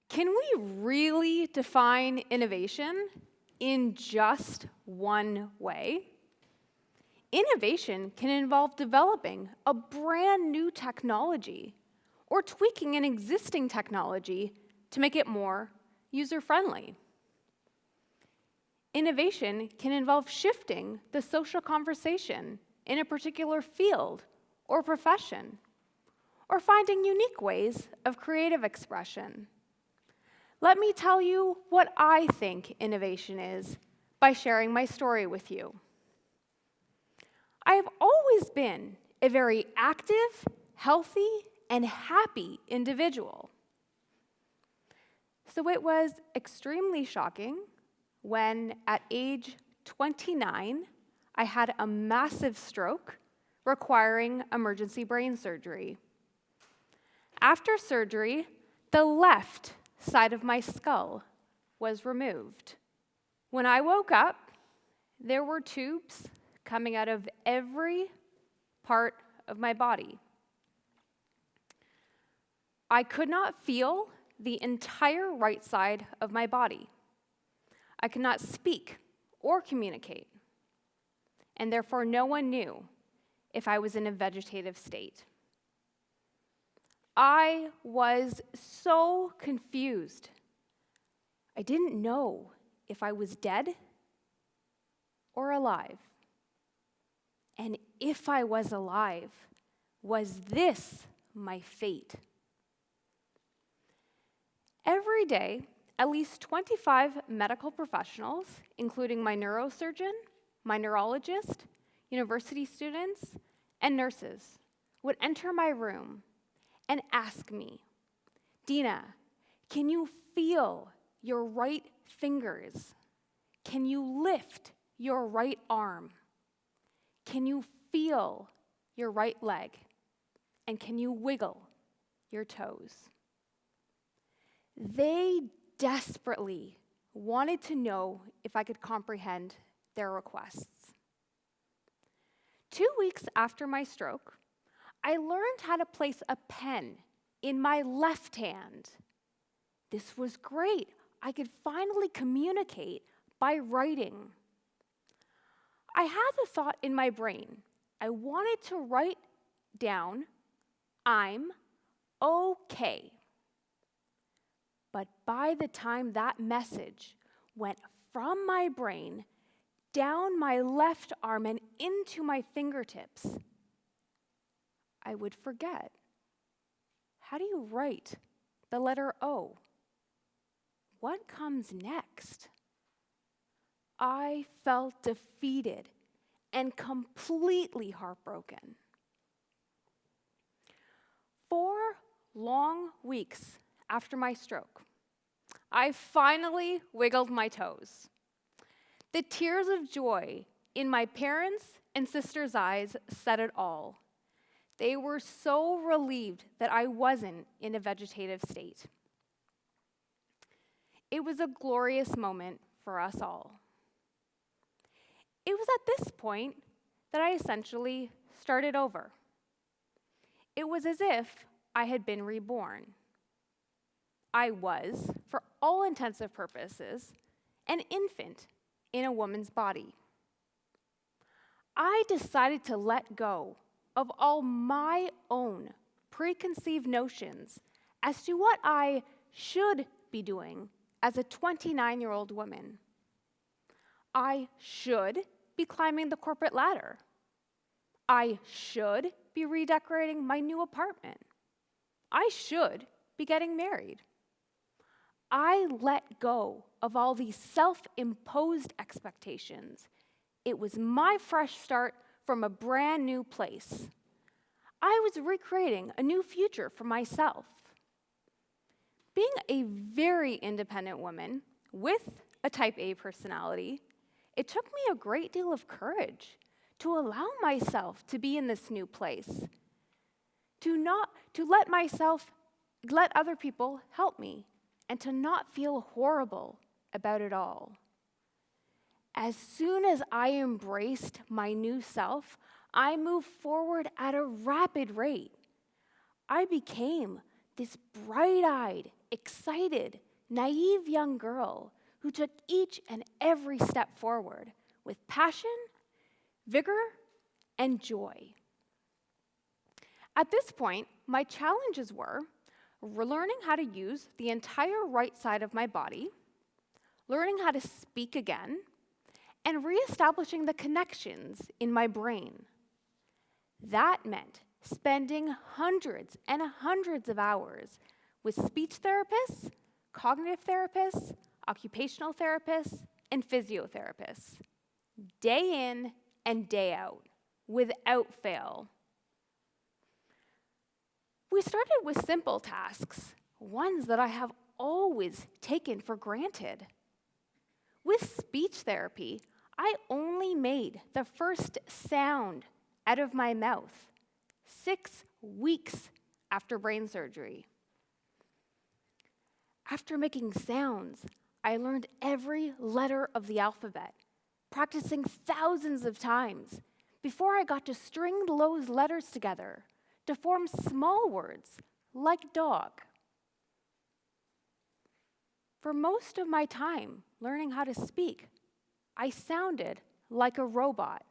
Can we really define innovation in just one way? Innovation can involve developing a brand new technology or tweaking an existing technology to make it more user-friendly. Innovation can involve shifting the social conversation in a particular field or profession, or finding unique ways of creative expression. Let me tell you what I think innovation is by sharing my story with you. I have always been a very active, healthy, and happy individual. So it was extremely shocking when, at age 29, I had a massive stroke requiring emergency brain surgery. After surgery, the left side of my skull was removed. When I woke up, there were tubes coming out of every part of my body. I could not feel the entire right side of my body. I could not speak or communicate, and therefore no one knew if I was in a vegetative state. I was so confused. I didn't know if I was dead or alive. And if I was alive, was this my fate? Every day, at least 25 medical professionals, including my neurosurgeon, my neurologist, university students, and nurses, would enter my room and ask me, "Dina, can you feel your right fingers? Can you lift your right arm? Can you feel your right leg? And can you wiggle your toes?" They desperately wanted to know if I could comprehend their requests. 2 weeks after my stroke, I learned how to place a pen in my left hand. This was great. I could finally communicate by writing. I had the thought in my brain. I wanted to write down, "I'm okay." But by the time that message went from my brain down my left arm and into my fingertips, I would forget. How do you write the letter O? What comes next? I felt defeated and completely heartbroken. 4 long weeks after my stroke, I finally wiggled my toes. The tears of joy in my parents' and sisters' eyes said it all. They were so relieved that I wasn't in a vegetative state. It was a glorious moment for us all. It was at this point that I essentially started over. It was as if I had been reborn. I was, for all intensive purposes, an infant in a woman's body. I decided to let go of all my own preconceived notions as to what I should be doing as a 29-year-old woman. I should be climbing the corporate ladder. I should be redecorating my new apartment. I should be getting married. I let go of all these self-imposed expectations. It was my fresh start from a brand new place. I was recreating a new future for myself. Being a very independent woman with a type A personality, it took me a great deal of courage to allow myself to be in this new place, to let other people help me, and to not feel horrible about it all. As soon as I embraced my new self, I moved forward at a rapid rate. I became this bright-eyed, excited, naive young girl who took each and every step forward with passion, vigor, and joy. At this point, my challenges were learning how to use the entire right side of my body, learning how to speak again, and reestablishing the connections in my brain. That meant spending hundreds and hundreds of hours with speech therapists, cognitive therapists, occupational therapists, and physiotherapists, day in and day out, without fail. We started with simple tasks, ones that I have always taken for granted. With speech therapy, I only made the first sound out of my mouth 6 weeks after brain surgery. After making sounds, I learned every letter of the alphabet, practicing thousands of times before I got to string those letters together to form small words like dog. For most of my time learning how to speak, I sounded like a robot,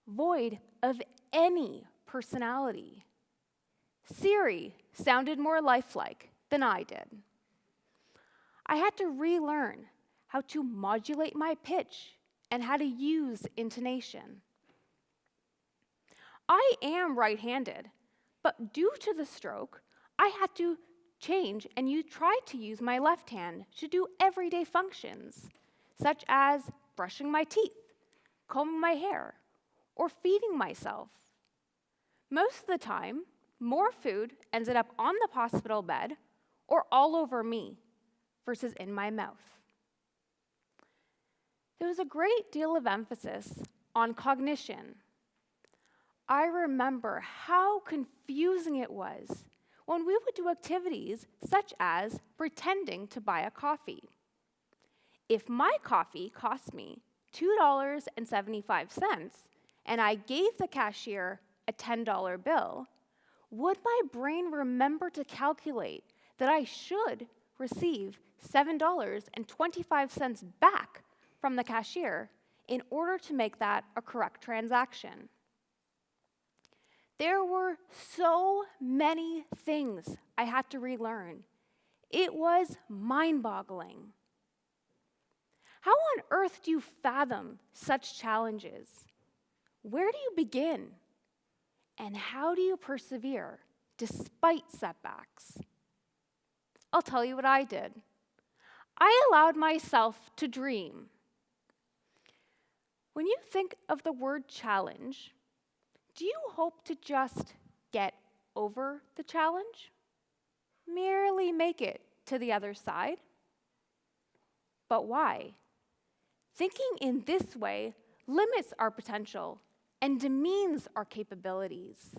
void of any personality. Siri sounded more lifelike than I did. I had to relearn how to modulate my pitch and how to use intonation. I am right-handed, but due to the stroke, I had to change and try to use my left hand to do everyday functions, such as brushing my teeth, combing my hair, or feeding myself. Most of the time, more food ended up on the hospital bed or all over me versus in my mouth. There was a great deal of emphasis on cognition. I remember how confusing it was when we would do activities such as pretending to buy a coffee. If my coffee cost me $2.75 and I gave the cashier a $10 bill, would my brain remember to calculate that I should receive $7.25 back from the cashier in order to make that a correct transaction? There were so many things I had to relearn. It was mind-boggling. How on earth do you fathom such challenges? Where do you begin? And how do you persevere despite setbacks? I'll tell you what I did. I allowed myself to dream. When you think of the word challenge, do you hope to just get over the challenge? Merely make it to the other side? But why? Thinking in this way limits our potential and demeans our capabilities.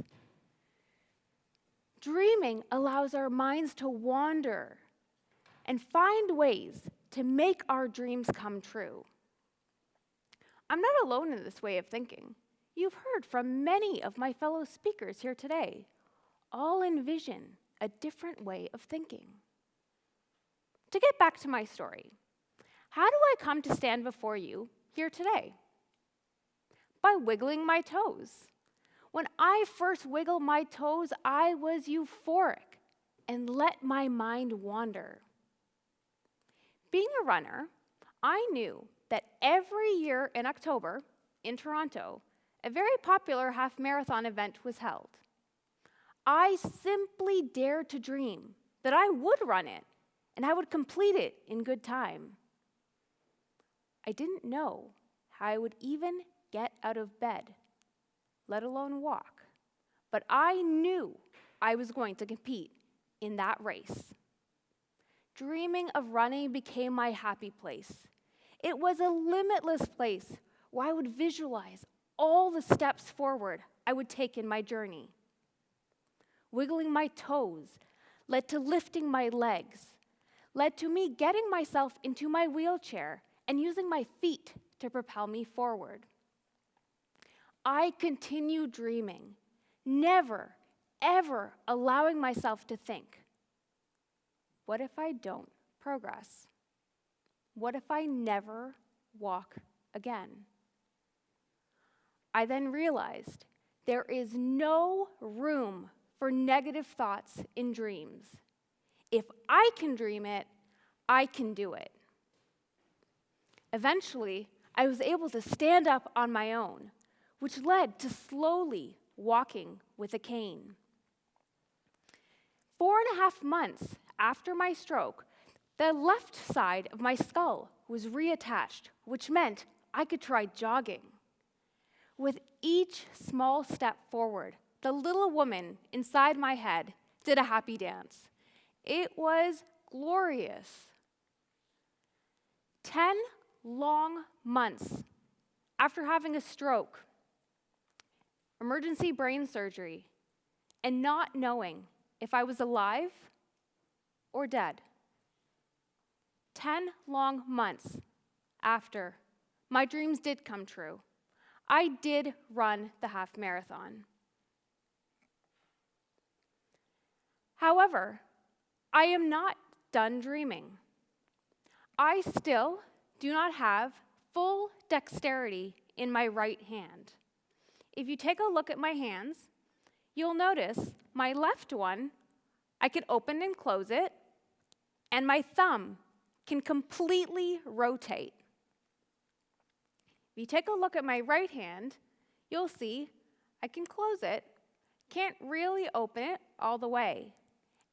Dreaming allows our minds to wander and find ways to make our dreams come true. I'm not alone in this way of thinking. You've heard from many of my fellow speakers here today. All envision a different way of thinking. To get back to my story, how do I come to stand before you here today? By wiggling my toes. When I first wiggled my toes, I was euphoric and let my mind wander. Being a runner, I knew that every year in October in Toronto, a very popular half marathon event was held. I simply dared to dream that I would run it and I would complete it in good time. I didn't know how I would even get out of bed, let alone walk, but I knew I was going to compete in that race. Dreaming of running became my happy place. It was a limitless place where I would visualize all the steps forward I would take in my journey. Wiggling my toes led to lifting my legs, led to me getting myself into my wheelchair and using my feet to propel me forward. I continued dreaming, never, ever allowing myself to think. What if I don't progress? What if I never walk again? I then realized there is no room for negative thoughts in dreams. If I can dream it, I can do it. Eventually, I was able to stand up on my own, which led to slowly walking with a cane. 4.5 months after my stroke, the left side of my skull was reattached, which meant I could try jogging. With each small step forward, the little woman inside my head did a happy dance. It was glorious. 10 long months after having a stroke, emergency brain surgery, and not knowing if I was alive or dead. 10 long months after, my dreams did come true. I did run the half marathon. However, I am not done dreaming. I still do not have full dexterity in my right hand. If you take a look at my hands, you'll notice my left one, I can open and close it, and my thumb can completely rotate. If you take a look at my right hand, you'll see I can close it, can't really open it all the way,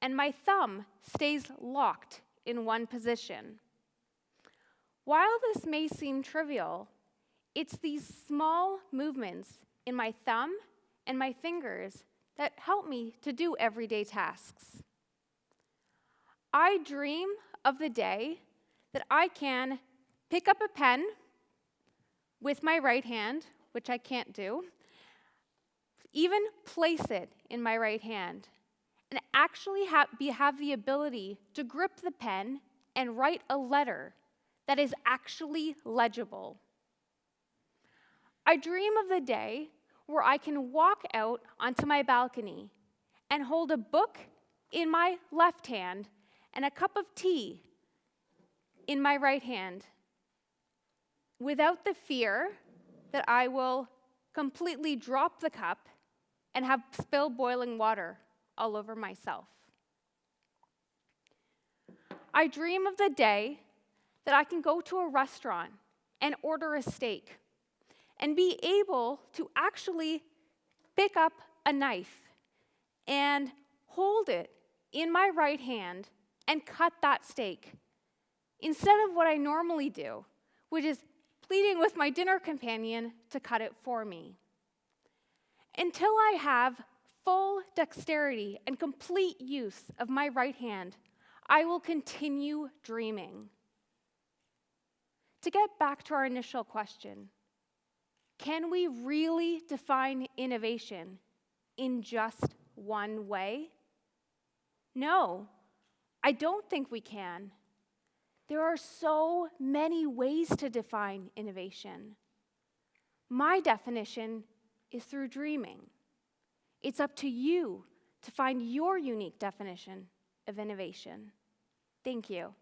and my thumb stays locked in one position. While this may seem trivial, it's these small movements in my thumb and my fingers that help me to do everyday tasks. I dream of the day that I can pick up a pen with my right hand, which I can't do, even place it in my right hand, and actually have the ability to grip the pen and write a letter that is actually legible. I dream of the day where I can walk out onto my balcony and hold a book in my left hand and a cup of tea in my right hand without the fear that I will completely drop the cup and have spilled boiling water all over myself. I dream of the day that I can go to a restaurant and order a steak and be able to actually pick up a knife and hold it in my right hand and cut that steak instead of what I normally do, which is pleading with my dinner companion to cut it for me. Until I have full dexterity and complete use of my right hand, I will continue dreaming. To get back to our initial question, can we really define innovation in just one way? No, I don't think we can. There are so many ways to define innovation. My definition is through dreaming. It's up to you to find your unique definition of innovation. Thank you.